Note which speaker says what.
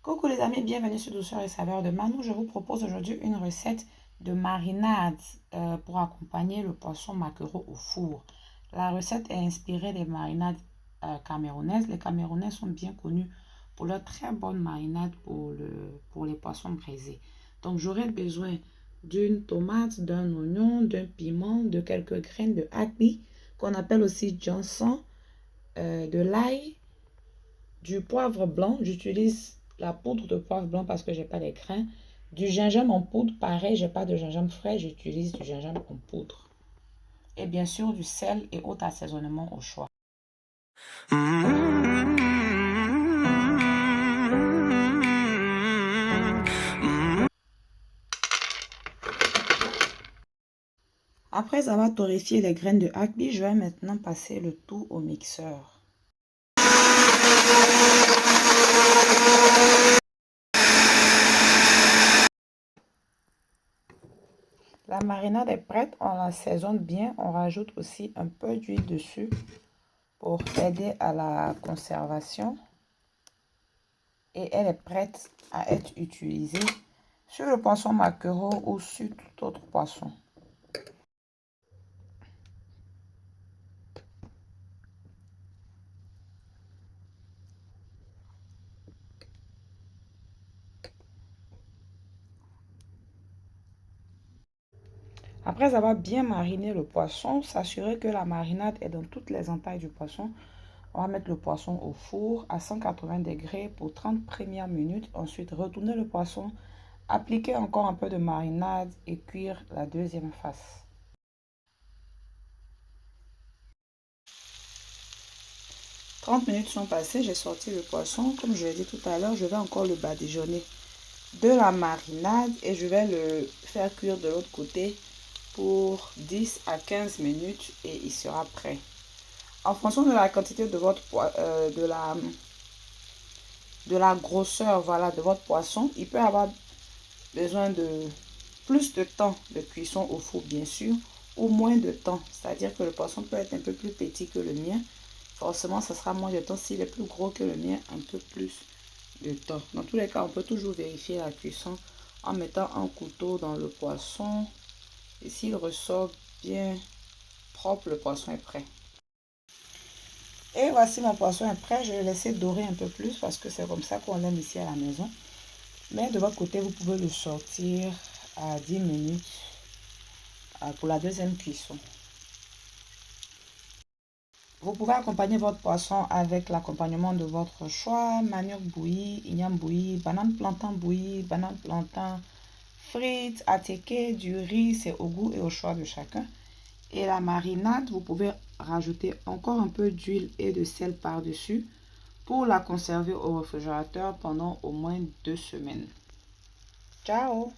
Speaker 1: Coucou les amis, bienvenue sur Douceur et Saveur de Manou. Je vous propose aujourd'hui une recette de marinade pour accompagner le poisson maquereau au four. La recette est inspirée des marinades camerounaises. Les Camerounais sont bien connus pour leur très bonne marinade pour les poissons braisés. Donc j'aurai besoin d'une tomate, d'un oignon, d'un piment, de quelques graines de haki qu'on appelle aussi Johnson, de l'ail, du poivre blanc. J'utilise la poudre de poivre blanc parce que j'ai pas les grains. Du gingembre en poudre, pareil, j'ai pas de gingembre frais, j'utilise du gingembre en poudre. Et bien sûr, du sel et autres assaisonnements au choix. Après avoir torréfié les graines de haki, je vais maintenant passer le tout au mixeur. La marinade est prête, on l'assaisonne bien, on rajoute aussi un peu d'huile dessus pour aider à la conservation. Et elle est prête à être utilisée sur le poisson maquereau ou sur tout autre poisson. Après avoir bien mariné le poisson, s'assurer que la marinade est dans toutes les entailles du poisson. On va mettre le poisson au four à 180 degrés pour 30 premières minutes. Ensuite, retourner le poisson, appliquer encore un peu de marinade et cuire la deuxième face. « 30 minutes sont passées, j'ai sorti le poisson. Comme je l'ai dit tout à l'heure, je vais encore le badigeonner de la marinade et je vais le faire cuire de l'autre côté pour 10 à 15 minutes et il sera prêt. En fonction de la quantité de votre de la grosseur, voilà, de votre poisson, il peut avoir besoin de plus de temps de cuisson au four bien sûr, ou moins de temps, c'est-à-dire que le poisson peut être un peu plus petit que le mien, forcément ça sera moins de temps. S'il est plus gros que le mien, un peu plus de temps. Dans tous les cas, on peut toujours vérifier la cuisson en mettant un couteau dans le poisson et s'il ressort bien propre, le poisson est prêt. Et voici, mon poisson est prêt. Je vais le laisser dorer un peu plus parce que c'est comme ça qu'on l'aime ici à la maison. Mais de votre côté, vous pouvez le sortir à 10 minutes pour la deuxième cuisson. Vous pouvez accompagner votre poisson avec l'accompagnement de votre choix. Manioc bouilli, igname bouilli, banane plantain bouilli, banane plantain frites, attiéké, du riz, c'est au goût et au choix de chacun. Et la marinade, vous pouvez rajouter encore un peu d'huile et de sel par-dessus pour la conserver au réfrigérateur pendant au moins 2 semaines. Ciao!